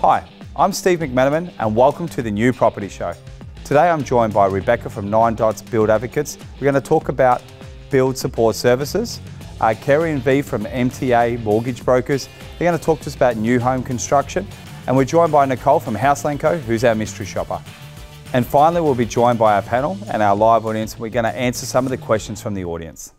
Hi, I'm Steve McManaman and welcome to the New Property Show. Today I'm joined by Rebecca from 9 Dots Build Advocates. We're going to talk about build support services. Kerry and V from MTA Mortgage Brokers. They're going to talk to us about new home construction. And we're joined by Nicole from Houseland Co, who's our mystery shopper. And finally, we'll be joined by our panel and our live audience. We're going to answer some of the questions from the audience.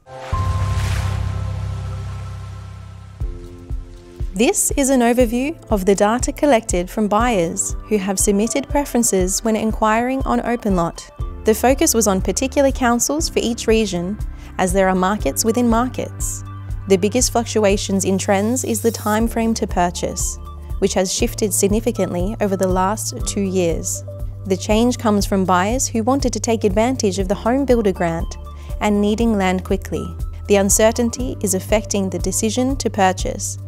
This is an overview of the data collected from buyers who have submitted preferences when inquiring on OpenLot. The focus was on particular councils for each region, as there are markets within markets. The biggest fluctuations in trends is the time frame to purchase, which has shifted significantly over the last 2 years. The change comes from buyers who wanted to take advantage of the Home Builder Grant and needing land quickly. The uncertainty is affecting the decision to purchase,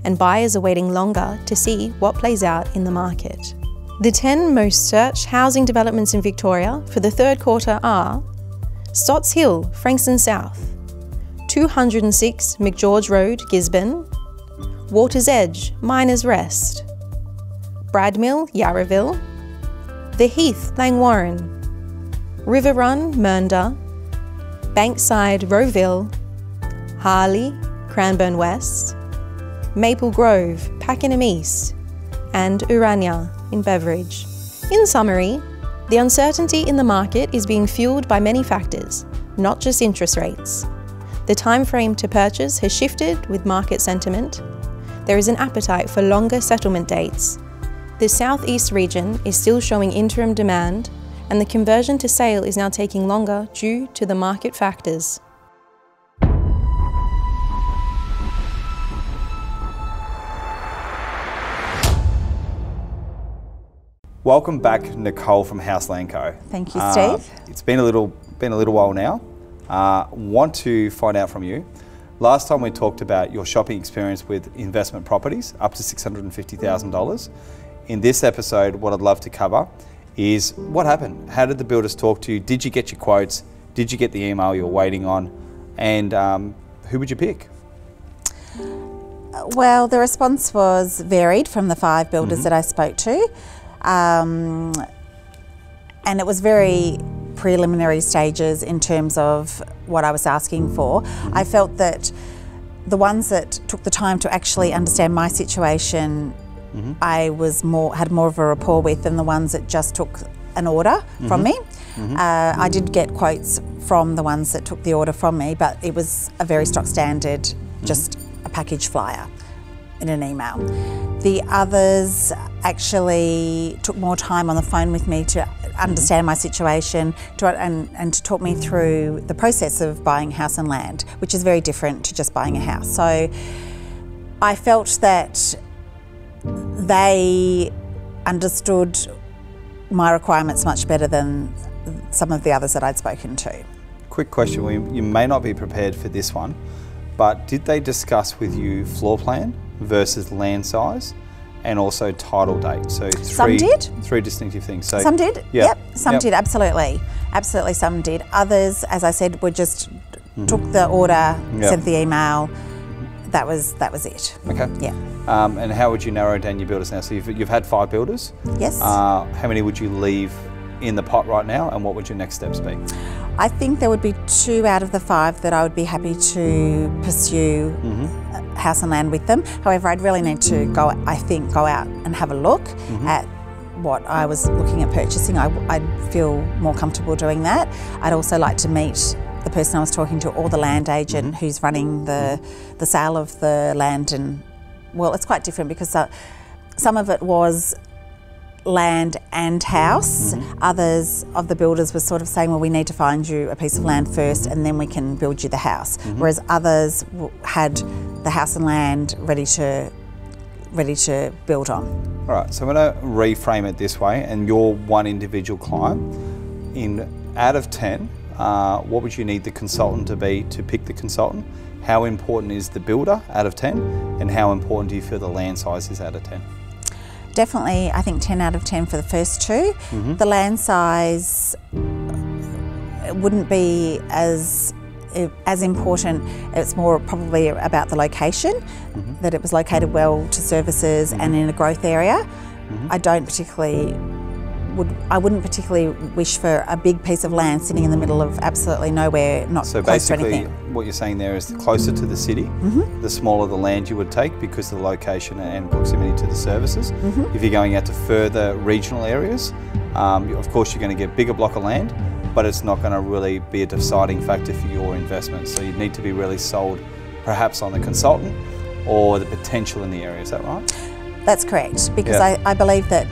and buyers are waiting longer to see what plays out in the market. The 10 most searched housing developments in Victoria for the third quarter are Stotts Hill, Frankston South, 206 McGeorge Road, Gisborne, Water's Edge, Miners Rest, Bradmill, Yarraville, The Heath, Langwarrin, River Run, Mernda, Bankside, Rowville, Harley, Cranbourne West, Maple Grove, Pakenham East, and Urania in Beveridge. In summary, the uncertainty in the market is being fueled by many factors, not just interest rates. The time frame to purchase has shifted with market sentiment. There is an appetite for longer settlement dates. The southeast region is still showing interim demand, and the conversion to sale is now taking longer due to the market factors. Welcome back, Nicole from Houseland Co. Thank you, Steve. It's been a little while now. Want to find out from you. Last time we talked about your shopping experience with investment properties, up to $650,000. In this episode, what I'd love to cover is what happened. How did the builders talk to you? Did you get your quotes? Did you get the email you're waiting on? And who would you pick? Well, the response was varied from the 5 builders that I spoke to. And it was very preliminary stages in terms of what I was asking for. I felt that the ones that took the time to actually understand my situation, I had more of a rapport with than the ones that just took an order from me. I did get quotes from the ones that took the order from me, but it was a very stock standard, just a package flyer in an email. The others actually took more time on the phone with me to understand my situation and to talk me through the process of buying house and land, which is very different to just buying a house. So I felt that they understood my requirements much better than some of the others that I'd spoken to. Quick question, you may not be prepared for this one, but did they discuss with you floor plan versus land size and also title date? So three distinctive things. So some did, yep. Some did, absolutely. Absolutely, some did. Others, as I said, were just took the order, sent the email. That was it. Okay. Yeah. And how would you narrow down your builders now? So you've had 5 builders. Yes. How many would you leave in the pot right now, and what would your next steps be? I think there would be 2 out of the 5 that I would be happy to pursue house and land with them. However, I'd really need to go out and have a look at what I was looking at purchasing. I'd feel more comfortable doing that. I'd also like to meet the person I was talking to, or the land agent who's running the sale of the land. And well, it's quite different because some of it was land and house. Others of the builders were sort of saying, well, we need to find you a piece of land first and then we can build you the house. Whereas others had the house and land ready to build on. All right, so I'm going to reframe it this way, and you're one individual client. Out of 10, what would you need the consultant to be to pick the consultant? How important is the builder out of 10? And how important do you feel the land size is out of 10? Definitely, I think 10 out of 10 for the first 2. The land size wouldn't be as important. It's more probably about the location, that it was located well to services and in a growth area. I don't particularly I wouldn't particularly wish for a big piece of land sitting in the middle of absolutely nowhere, not So close to basically, anything. what you're saying there is the closer to the city, the smaller the land you would take because of the location and proximity to the services. If you're going out to further regional areas, of course you're going to get a bigger block of land, but it's not going to really be a deciding factor for your investment. So you need to be really sold perhaps on the consultant or the potential in the area. Is that right? That's correct, because I believe that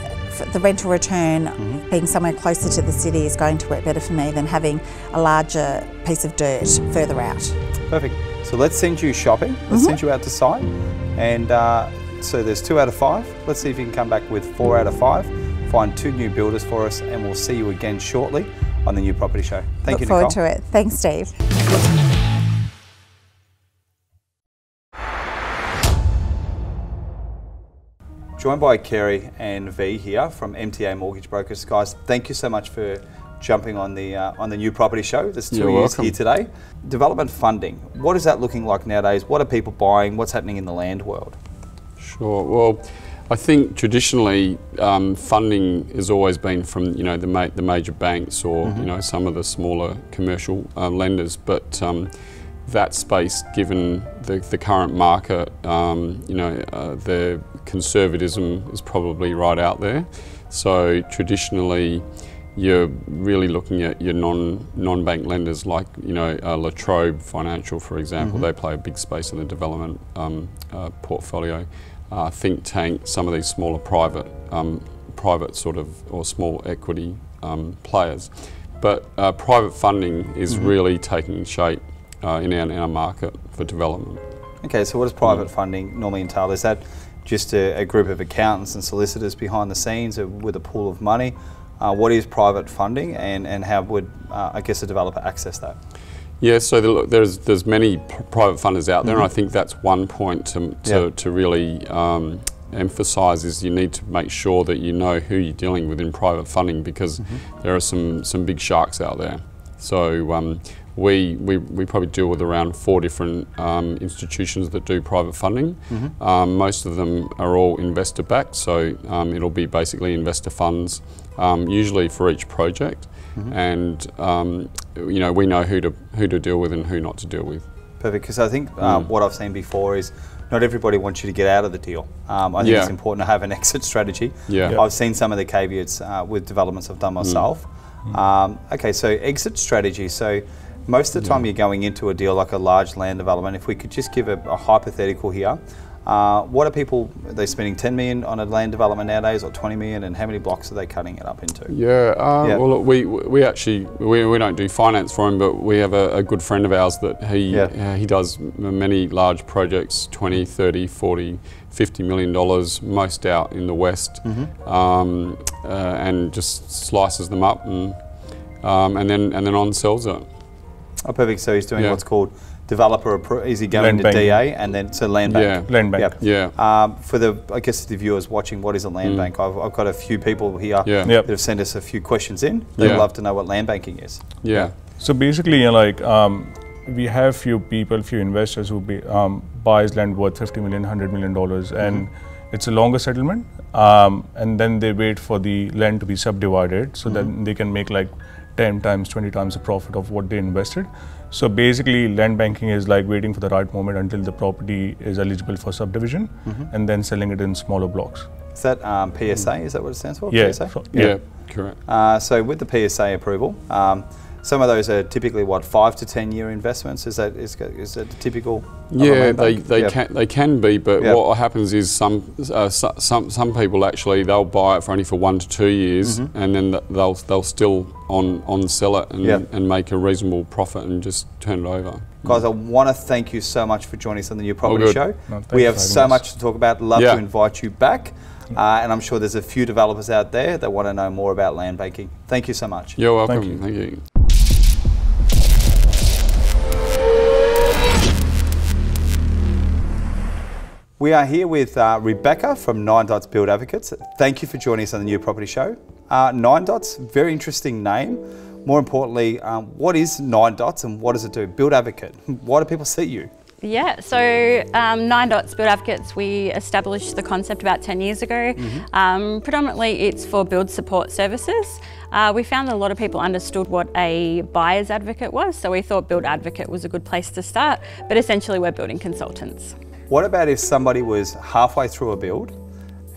the rental return being somewhere closer to the city is going to work better for me than having a larger piece of dirt further out. Perfect. So let's send you shopping. Let's send you out to site. And so there's 2 out of 5. Let's see if you can come back with 4 out of 5. Find 2 new builders for us, and we'll see you again shortly on the New Property Show. Thank you, Nicole. Look forward to it. Thanks, Steve. Joined by Kerry and V here from MTA Mortgage Brokers. Guys, thank you so much for jumping on the New Property Show. There's 2 years here today. Development funding, what is that looking like nowadays? What are people buying? What's happening in the land world? Sure. Well, I think traditionally funding has always been from the major banks or some of the smaller commercial lenders, but that space, given the current market, the conservatism is probably right out there. So traditionally, you're really looking at your non-bank lenders like La Trobe Financial, for example. They play a big space in the development portfolio. Think Tank, some of these smaller private sort of or small equity players. But private funding is really taking shape in our market for development. Okay, so what does private funding normally entail? Is that just a group of accountants and solicitors behind the scenes with a pool of money? What is private funding, and how would I guess a developer access that? Yeah, so there's many private funders out there, and I think that's one point to really emphasise is you need to make sure that you know who you're dealing with in private funding, because there are some big sharks out there. So we probably deal with around 4 different institutions that do private funding. Most of them are all investor backed, so it'll be basically investor funds, usually for each project. And we know who to deal with and who not to deal with. Perfect, because I think what I've seen before is not everybody wants you to get out of the deal. I think it's important to have an exit strategy. I've seen some of the caveats with developments I've done myself. Okay, so exit strategy. So most of the time you're going into a deal like a large land development. If we could just give a hypothetical here, what are they spending 10 million on a land development nowadays, or 20 million, and how many blocks are they cutting it up into? Well, look, we actually don't do finance for him, but we have a good friend of ours that he does many large projects, 20, 30, 40, $50 million, most out in the West, and just slices them up and then on sells it. Oh, perfect. So he's doing what's called developer. Is he going to DA and then to land bank? Land bank. For I guess the viewers watching, what is a land bank? I've got a few people here that have sent us a few questions in. They'd love to know what land banking is. So basically, we have few investors who buys land worth $50 million, $100 million, and it's a longer settlement, and then they wait for the land to be subdivided so that they can make like 10 times, 20 times the profit of what they invested. So basically, land banking is like waiting for the right moment until the property is eligible for subdivision, and then selling it in smaller blocks. Is that PSA? Is that what it stands for? Yeah. PSA? Yeah, correct. So with the PSA approval, some of those are typically 5 to 10 year investments. Is that the typical? Yeah, they can be, but what happens is some people actually they'll buy it for only 1 to 2 years, and then they'll still on sell it and make a reasonable profit and just turn it over. Guys, I want to thank you so much for joining us on the New Property Show. We have so much to talk about. Love to invite you back. And I'm sure there's a few developers out there that want to know more about land banking. Thank you so much. You're welcome. Thank you. We are here with Rebecca from 9 Dots Build Advocates. Thank you for joining us on the New Property Show. 9 Dots, very interesting name. More importantly, what is 9 Dots and what does it do? Build Advocate. Why do people see you? Yeah, so 9 Dots Build Advocates, we established the concept about 10 years ago. Predominantly it's for build support services. We found that a lot of people understood what a buyer's advocate was, so we thought Build Advocate was a good place to start, but essentially we're building consultants. What about if somebody was halfway through a build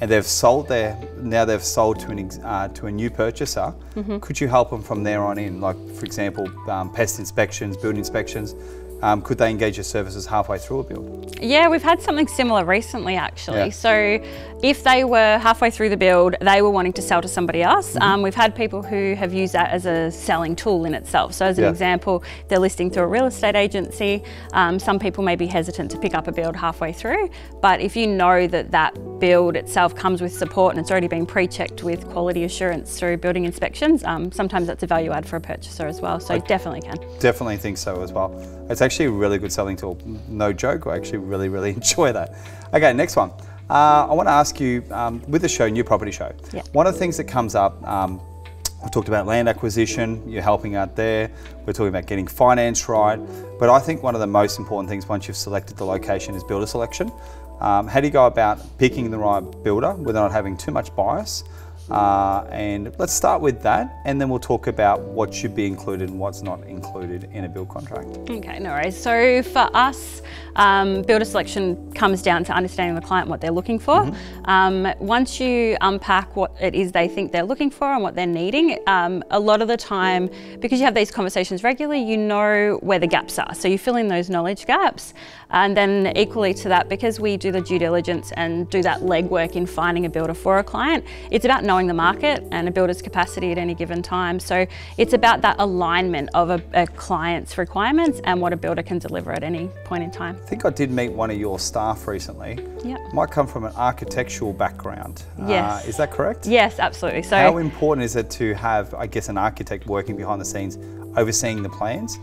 and they've sold now they've sold to a new purchaser? Could you help them from there on in? Like, for example, pest inspections, building inspections. Could they engage your services halfway through a build? Yeah, we've had something similar recently actually. So if they were halfway through the build, they were wanting to sell to somebody else. We've had people who have used that as a selling tool in itself. So as an example, they're listing through a real estate agency. Some people may be hesitant to pick up a build halfway through, but if you know that that build itself comes with support and it's already been pre-checked with quality assurance through building inspections, sometimes that's a value add for a purchaser as well. So definitely can. Definitely think so as well. It's actually a really good selling tool. No joke, I actually really enjoy that. Okay, next one. I want to ask you, with the show, New Property Show, one of the things that comes up, we talked about land acquisition, you're helping out there, we're talking about getting finance right, but I think one of the most important things once you've selected the location is builder selection. How do you go about picking the right builder without having too much bias? And let's start with that, and then we'll talk about what should be included and what's not included in a build contract. Okay, no worries. So for us, builder selection comes down to understanding the client, what they're looking for. Once you unpack what it is they think they're looking for and what they're needing, a lot of the time, because you have these conversations regularly, you know where the gaps are. So you fill in those knowledge gaps. And then equally to that, because we do the due diligence and do that legwork in finding a builder for a client, it's about knowing the market and a builder's capacity at any given time. So it's about that alignment of a client's requirements and what a builder can deliver at any point in time. I think I did meet one of your staff recently. Might come from an architectural background. Yes. Is that correct? Yes, absolutely. So how important is it to have, I guess, an architect working behind the scenes, overseeing the plans?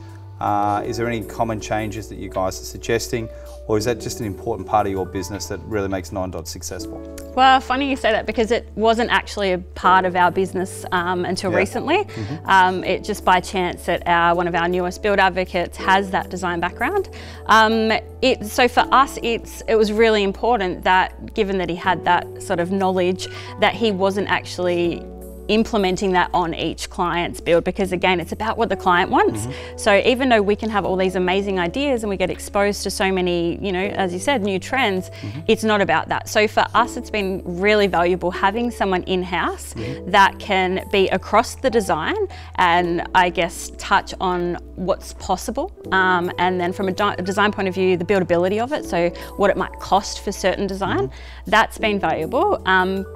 Is there any common changes that you guys are suggesting, or is that just an important part of your business that really makes 9 Dots successful? Well, funny you say that, because it wasn't actually a part of our business until recently. It just by chance that one of our newest build advocates has that design background. So for us, it was really important that, given that he had that sort of knowledge, that he wasn't actually implementing that on each client's build, because again, it's about what the client wants. So even though we can have all these amazing ideas and we get exposed to so many, you know, as you said, new trends, it's not about that. So for us, it's been really valuable having someone in-house that can be across the design and I guess touch on what's possible. And then from a design point of view, the buildability of it, so what it might cost for certain design, that's been valuable.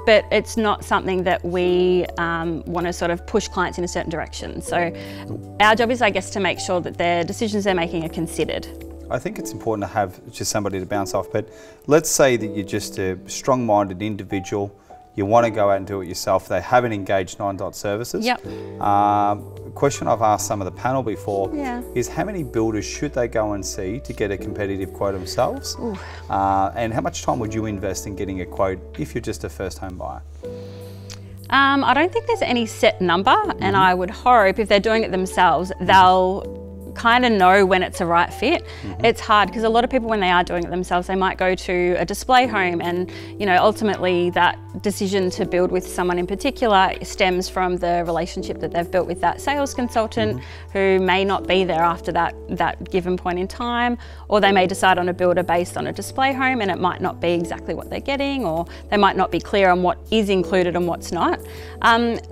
But it's not something that we want to sort of push clients in a certain direction. So our job is, I guess, to make sure that their decisions they're making are considered. I think it's important to have just somebody to bounce off, but let's say that you're just a strong-minded individual, you want to go out and do it yourself, they haven't engaged 9 Dots services. A question I've asked some of the panel before is how many builders should they go and see to get a competitive quote themselves? And how much time would you invest in getting a quote if you're just a first home buyer? I don't think there's any set number, and I would hope if they're doing it themselves, they'll kind of know when it's a right fit. It's hard because a lot of people, when they are doing it themselves, they might go to a display home, and you know, ultimately that decision to build with someone in particular stems from the relationship that they've built with that sales consultant who may not be there after that given point in time, or they may decide on a builder based on a display home and it might not be exactly what they're getting, or they might not be clear on what is included and what's not.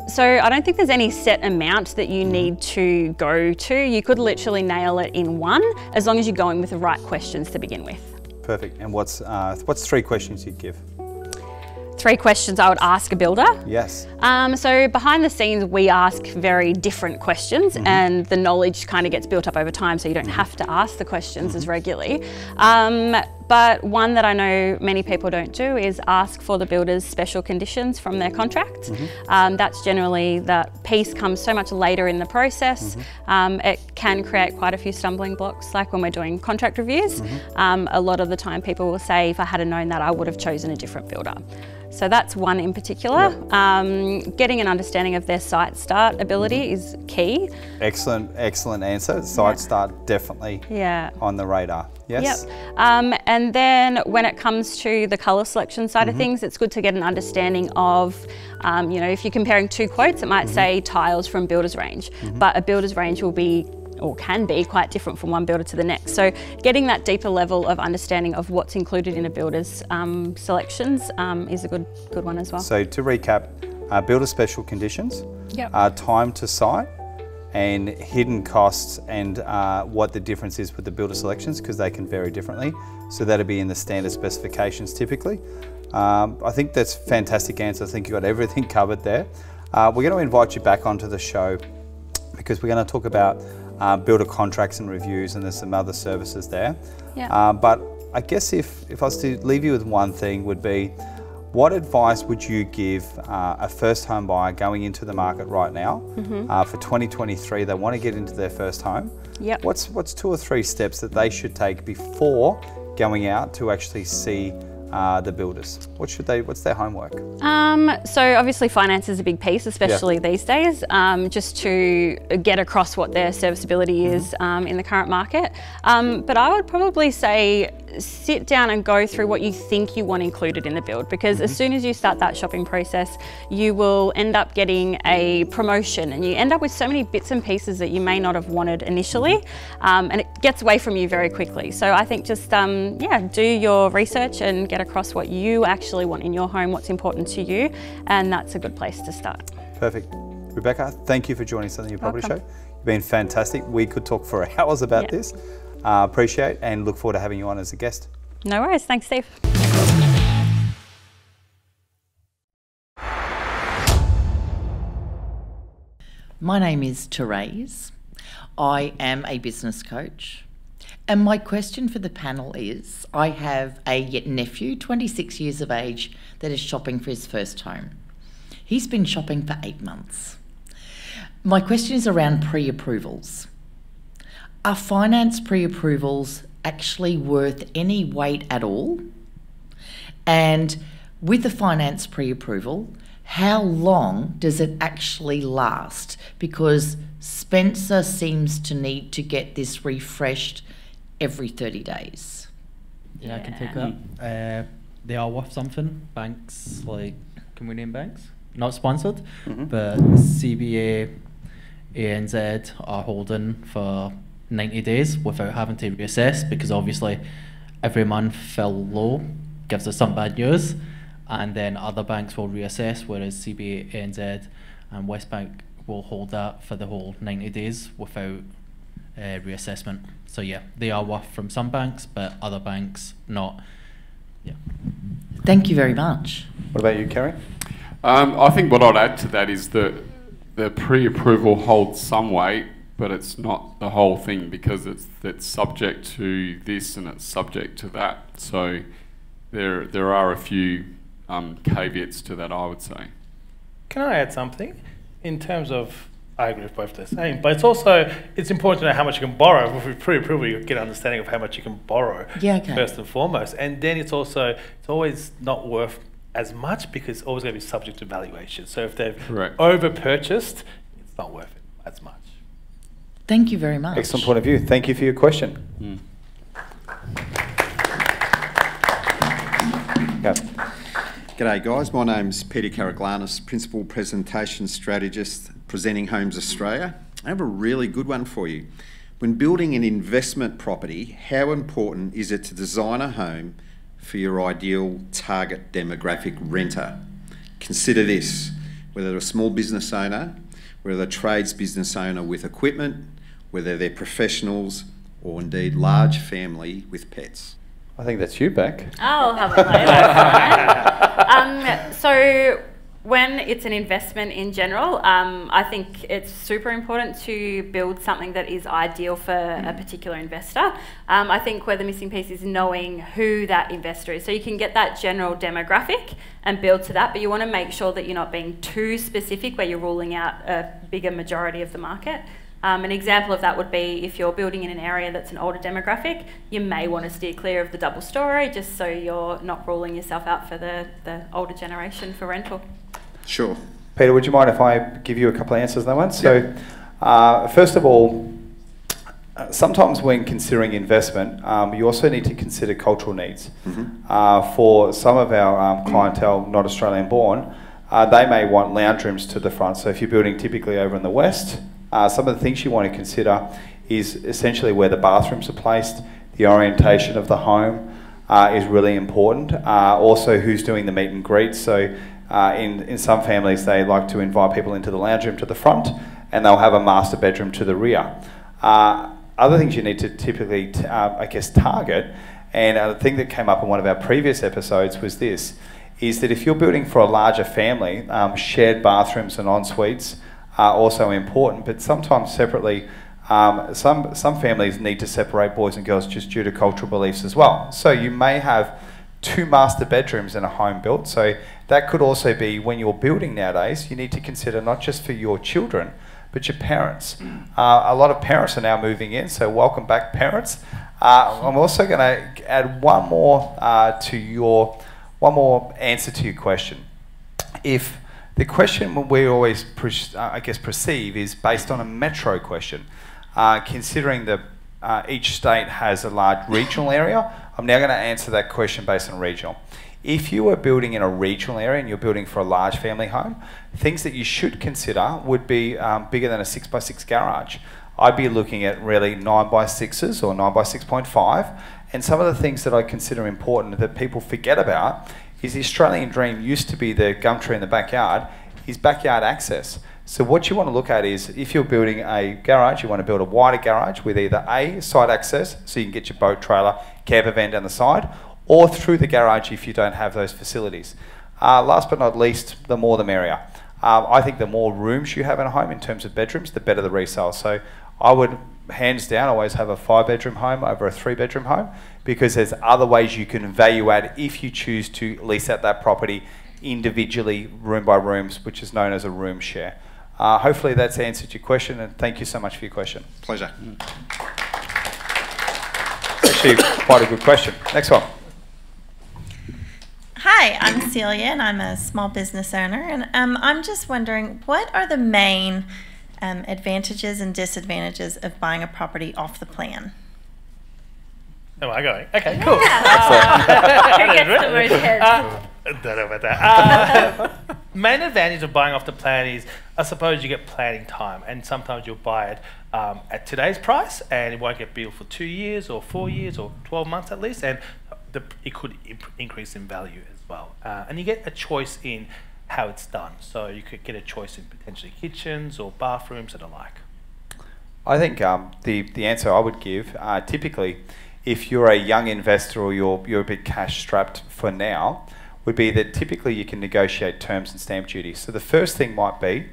So I don't think there's any set amount that you need to go to. You could literally nail it in one, as long as you're going with the right questions to begin with. Perfect. And what's 3 questions you'd give? 3 questions I would ask a builder? Yes. So behind the scenes, we ask very different questions, and the knowledge kind of gets built up over time, so you don't have to ask the questions as regularly. But one that I know many people don't do is ask for the builder's special conditions from their contract. That's generally, that piece comes so much later in the process. It can create quite a few stumbling blocks, like when we're doing contract reviews. A lot of the time people will say, if I had known that, I would have chosen a different builder. So that's one in particular. Getting an understanding of their site start ability is key. Excellent answer. Site start definitely on the radar. Yes. Yep. And then when it comes to the colour selection side of things, it's good to get an understanding of, you know, if you're comparing two quotes, it might say tiles from builder's range, but a builder's range will be or can be quite different from one builder to the next. So getting that deeper level of understanding of what's included in a builder's selections is a good one as well. So to recap, builder special conditions, time to site, and hidden costs, and what the difference is with the builder selections, because they can vary differently. So that'll be in the standard specifications typically. I think that's a fantastic answer. I think you got everything covered there. We're going to invite you back onto the show because we're going to talk about builder contracts and reviews, and there's some other services there. But I guess if I was to leave you with one thing, would be, what advice would you give a first home buyer going into the market right now for 2023? They want to get into their first home. What's 2 or 3 steps that they should take before going out to actually see the builders? What's their homework? So obviously finance is a big piece, especially these days, just to get across what their serviceability is in the current market. But I would probably say sit down and go through what you think you want included in the build, because as soon as you start that shopping process, you will end up getting a promotion and you end up with so many bits and pieces that you may not have wanted initially, and it gets away from you very quickly. So I think just do your research and get across what you actually want in your home, what's important to you, and that's a good place to start. Perfect. Rebecca, thank you for joining us on the New Property Show. You've been fantastic. We could talk for hours about this. Appreciate and look forward to having you on as a guest. No worries. Thanks, Steve. My name is Therese. I am a business coach. And my question for the panel is, I have a nephew, 26 years of age, that is shopping for his first home. He's been shopping for 8 months. My question is around pre-approvals. Are finance pre-approvals actually worth any weight at all? And with the finance pre-approval, how long does it actually last? Because Spencer seems to need to get this refreshed every 30 days. Yeah, I can take that. They are worth something. Banks, like, can we name banks? Not sponsored, but CBA, ANZ are holding for 90 days without having to reassess, because obviously every month fell low gives us some bad news, and then other banks will reassess, whereas CBA, ANZ and Westbank will hold that for the whole 90 days without reassessment. So yeah, they are worth from some banks, but other banks not. Yeah. Thank you very much. What about you, Kerry? I think what I'd add to that is that the pre-approval holds some weight, but it's not the whole thing, because it's subject to this and it's subject to that. So there are a few caveats to that, I would say. Can I add something? In terms of, I agree with both they're saying, but it's important to know how much you can borrow. With pre-approval, you get an understanding of how much you can borrow, first and foremost. And then it's always not worth as much, because it's always going to be subject to valuation. So if they've over-purchased, it's not worth it as much. Thank you very much. Excellent point of view. Thank you for your question. G'day guys, my name's Peter Karaglanis, Principal Presentation Strategist, presenting Homes Australia. I have a really good one for you. When building an investment property, how important is it to design a home for your ideal target demographic renter? Consider this: whether they're a small business owner, whether they're a trades business owner with equipment, whether they're professionals, or indeed large family with pets. I think that's you, Beck. I'll have a play. That's fine. So when it's an investment in general, I think it's super important to build something that is ideal for a particular investor. I think where the missing piece is knowing who that investor is. So you can get that general demographic and build to that, but you want to make sure that you're not being too specific where you're ruling out a bigger majority of the market. An example of that would be if you're building in an area that's an older demographic, you may want to steer clear of the double story just so you're not ruling yourself out for the older generation for rental. Sure. Peter, would you mind if I give you a couple of answers on that one? So, first of all, sometimes when considering investment, you also need to consider cultural needs. For some of our clientele, not Australian born, they may want lounge rooms to the front. So if you're building typically over in the west, some of the things you want to consider is essentially where the bathrooms are placed, the orientation of the home is really important. Also who's doing the meet and greet. So in some families, they like to invite people into the lounge room to the front and they'll have a master bedroom to the rear. Other things you need to typically, I guess, target, and the thing that came up in one of our previous episodes was this, is that if you're building for a larger family, shared bathrooms and en-suites are also important, but sometimes separately, some families need to separate boys and girls just due to cultural beliefs as well. So you may have 2 master bedrooms in a home built, so that could also be when you're building nowadays, you need to consider not just for your children, but your parents. A lot of parents are now moving in, so welcome back, parents. I'm also going to add one more answer to your question. If the question we always, I guess, perceive is based on a metro question, considering that each state has a large regional area, I'm now going to answer that question based on regional. If you are building in a regional area and you're building for a large family home, things that you should consider would be bigger than a 6x6 garage. I'd be looking at really 9x6s or 9x6.5. And some of the things that I consider important that people forget about is the Australian dream used to be the gum tree in the backyard, is backyard access. So what you want to look at is if you're building a garage, you want to build a wider garage with either A, side access, so you can get your boat trailer, camper van down the side, or through the garage if you don't have those facilities. Last but not least, the more the merrier. I think the more rooms you have in a home in terms of bedrooms, the better the resale. So I would, hands down, always have a 5-bedroom home over a 3-bedroom home, because there's other ways you can value add if you choose to lease out that property individually, room by rooms, which is known as a room share. Hopefully that's answered your question, and thank you so much for your question. Pleasure. Actually, quite a good question. Next one. Hi, I'm Celia and I'm a small business owner, and I'm just wondering, what are the main advantages and disadvantages of buying a property off the plan? Am I going? Okay, cool. Who gets the most heads? Don't know about that. Main advantage of buying off the plan is, I suppose, you get planning time, and sometimes you'll buy it at today's price and it won't get built for 2 years or 4 years or 12 months at least, and it could increase in value as well. And you get a choice in how it's done. So you could get a choice in potentially kitchens or bathrooms and the like. I think the answer I would give, typically, if you're a young investor or you're a bit cash strapped for now, would be that typically you can negotiate terms and stamp duty. So the first thing might be,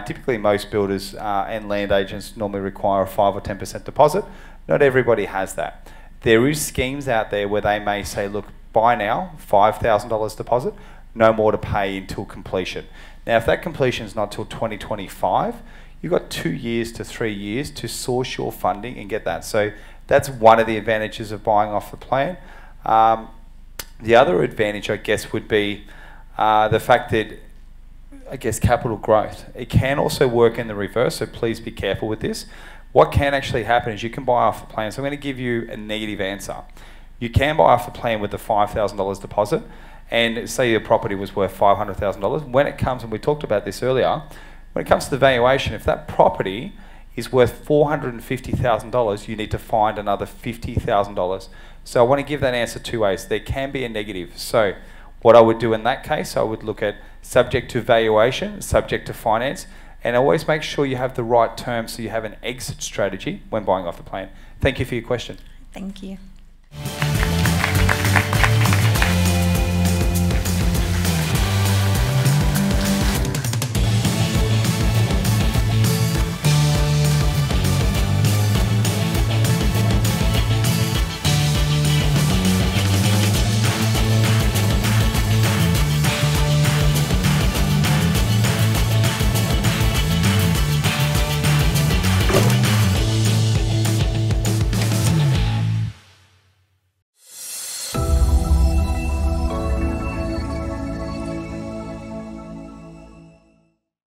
typically most builders and land agents normally require a 5 or 10% deposit. Not everybody has that. There is schemes out there where they may say, look, buy now, $5,000 deposit, no more to pay until completion. Now, if that completion is not till 2025, you've got 2 years to 3 years to source your funding and get that. So that's one of the advantages of buying off the plan. The other advantage, I guess, would be the fact that, I guess, capital growth. It can also work in the reverse, so please be careful with this. What can actually happen is you can buy off the plan. So I'm going to give you a negative answer. You can buy off the plan with the $5,000 deposit, and say your property was worth $500,000. When it comes, and we talked about this earlier, when it comes to the valuation, if that property is worth $450,000, you need to find another $50,000. So I want to give that answer 2 ways. There can be a negative. So what I would do in that case, I would look at subject to valuation, subject to finance, and always make sure you have the right terms so you have an exit strategy when buying off the plan. Thank you for your question. Thank you.